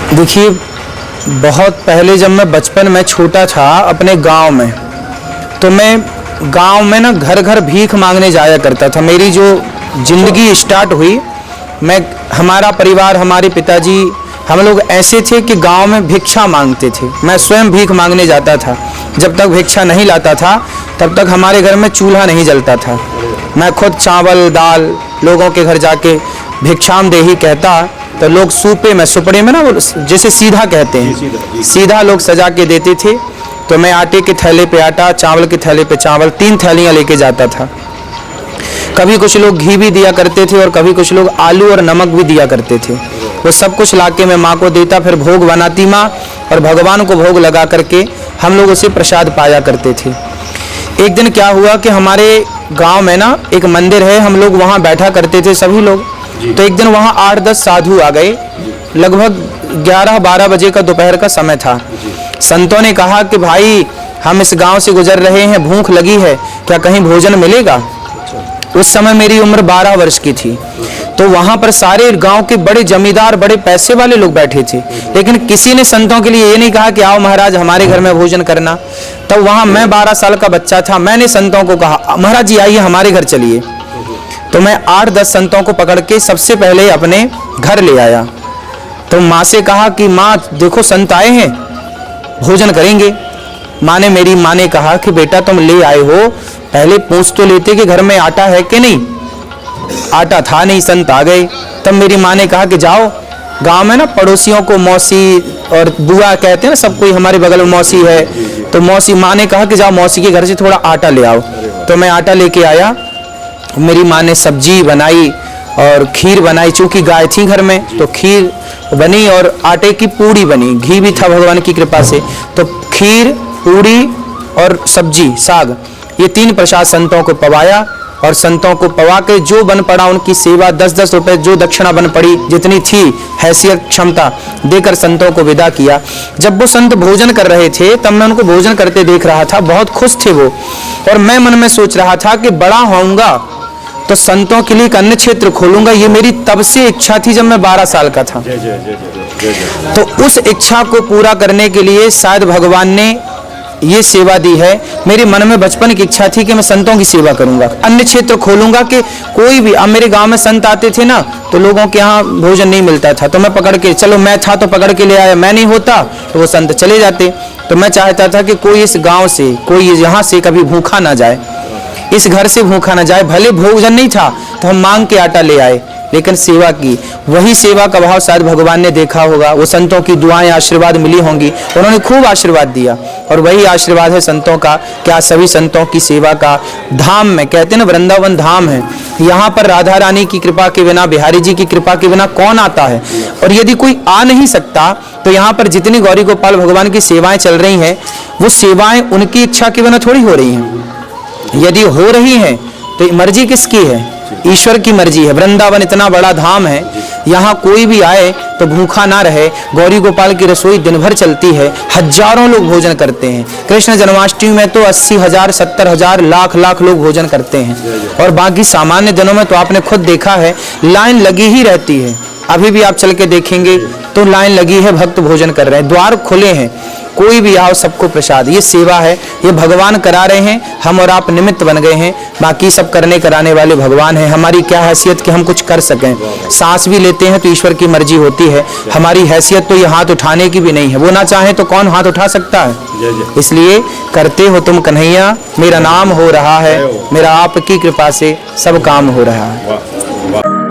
देखिए, बहुत पहले जब मैं बचपन में छोटा था अपने गांव में, तो मैं गांव में ना घर घर भीख मांगने जाया करता था। मेरी जो ज़िंदगी स्टार्ट हुई, मैं हमारा परिवार, हमारे पिताजी, हम लोग ऐसे थे कि गांव में भिक्षा मांगते थे। मैं स्वयं भीख मांगने जाता था। जब तक भिक्षा नहीं लाता था तब तक हमारे घर में चूल्हा नहीं जलता था। मैं खुद चावल दाल लोगों के घर जाके भिक्षाम देही कहता, तो लोग सूपे में, सुपड़े में ना, जैसे सीधा कहते हैं, सीधा लोग सजा के देते थे। तो मैं आटे के थैले पे आटा, चावल के थैले पे चावल, 3 थैलियाँ लेके जाता था। कभी कुछ लोग घी भी दिया करते थे और कभी कुछ लोग आलू और नमक भी दिया करते थे। वो सब कुछ लाके मैं माँ को देता, फिर भोग बनाती माँ, और भगवान को भोग लगा करके हम लोग उसे प्रसाद पाया करते थे। एक दिन क्या हुआ कि हमारे गांव में ना एक मंदिर है, हम लोग वहाँ बैठा करते थे सभी लोग। तो एक दिन वहाँ 8-10 साधु आ गए। लगभग 11-12 बजे का दोपहर का समय था। संतों ने कहा कि भाई, हम इस गांव से गुजर रहे हैं, भूख लगी है, क्या कहीं भोजन मिलेगा? उस समय मेरी उम्र 12 वर्ष की थी। तो वहां पर सारे गांव के बड़े जमींदार, बड़े पैसे वाले लोग बैठे थे, लेकिन किसी ने संतों के लिए ये नहीं कहा कि आओ महाराज हमारे घर में भोजन करना। तब वहां मैं 12 साल का बच्चा था। मैंने संतों को कहा, महाराज जी आइए हमारे घर चलिए। तो मैं 8-10 संतों को पकड़ के सबसे पहले अपने घर ले आया। तो माँ से कहा कि माँ देखो, संत आए हैं, भोजन करेंगे। मेरी माँ ने कहा कि बेटा तुम ले आए हो, पहले पूछ तो लेते कि घर में आटा है कि नहीं। आटा था नहीं, संत आ गए। तब मेरी माँ ने कहा कि जाओ, गांव में ना पड़ोसियों को मौसी और बुआ कहते हैं ना, सब कोई हमारे बगल में मौसी है, तो मौसी, माँ ने कहा कि जाओ मौसी के घर से थोड़ा आटा ले आओ। तो मैं आटा लेके आया। मेरी माँ ने सब्जी बनाई और खीर बनाई, चूँकि गाय थी घर में, तो खीर बनी और आटे की पूड़ी बनी, घी भी था भगवान की कृपा से। तो खीर, पूड़ी और सब्जी, साग, ये 3 प्रसाद संतों को पवाया। और संतों को पवा के जो बन पड़ा उनकी सेवा, 10-10 रुपए जो दक्षिणा बन पड़ी, जितनी थी हैसियत क्षमता, देकर संतों को विदा किया। जब वो संत भोजन कर रहे थे तब मैं उनको भोजन करते देख रहा था। बहुत खुश थे वो, और मैं मन में सोच रहा था कि बड़ा होऊंगा तो संतों के लिए एक अन्य क्षेत्र खोलूंगा। ये मेरी तब से इच्छा थी जब मैं 12 साल का था। तो उस इच्छा को पूरा करने के लिए शायद भगवान ने ये सेवा दी है। मेरे मन में बचपन की इच्छा थी कि मैं संतों की सेवा करूंगा, अन्य क्षेत्र खोलूंगा कि कोई भी, अब मेरे गांव में संत आते थे ना, तो लोगों के यहाँ भोजन नहीं मिलता था, तो मैं पकड़ के, चलो मैं था तो पकड़ के ले आया, मैं नहीं होता तो वो संत चले जाते। तो मैं चाहता था कि कोई इस गाँव से, कोई यहाँ से कभी भूखा ना जाए, इस घर से भूखा ना जाए। भले भोजन नहीं था तो हम मांग के आटा ले आए, लेकिन सेवा की, वही सेवा का भाव शायद भगवान ने देखा होगा। वो संतों की दुआएं, आशीर्वाद मिली होंगी, उन्होंने खूब आशीर्वाद दिया, और वही आशीर्वाद है संतों का। क्या सभी संतों की सेवा का धाम में, कहते हैं ना वृंदावन धाम है, यहाँ पर राधा रानी की कृपा के बिना, बिहारी जी की कृपा के बिना कौन आता है? और यदि कोई आ नहीं सकता तो यहाँ पर जितनी गौरी गोपाल भगवान की सेवाएं चल रही हैं, वो सेवाएं उनकी इच्छा के बिना थोड़ी हो रही हैं। यदि हो रही हैं तो मर्जी किसकी है? ईश्वर की मर्जी है। वृंदावन इतना बड़ा धाम है, यहाँ कोई भी आए तो भूखा ना रहे। गौरी गोपाल की रसोई दिन भर चलती है, हजारों लोग भोजन करते हैं। कृष्ण जन्माष्टमी में तो 80,000, 70,000, लाख लोग भोजन करते हैं। और बाकी सामान्य दिनों में तो आपने खुद देखा है, लाइन लगी ही रहती है। अभी भी आप चल के देखेंगे तो लाइन लगी है, भक्त भोजन कर रहे हैं, द्वार खुले हैं, कोई भी आओ सबको प्रसाद। ये सेवा है, ये भगवान करा रहे हैं, हम और आप निमित्त बन गए हैं। बाकी सब करने कराने वाले भगवान हैं। हमारी क्या हैसियत कि हम कुछ कर सकें? सांस भी लेते हैं तो ईश्वर की मर्जी होती है। हमारी हैसियत तो ये हाथ उठाने की भी नहीं है, वो ना चाहे तो कौन हाथ उठा सकता है? इसलिए करते हो तुम कन्हैया, मेरा नाम हो रहा है, मेरा आपकी कृपा से सब काम हो रहा है।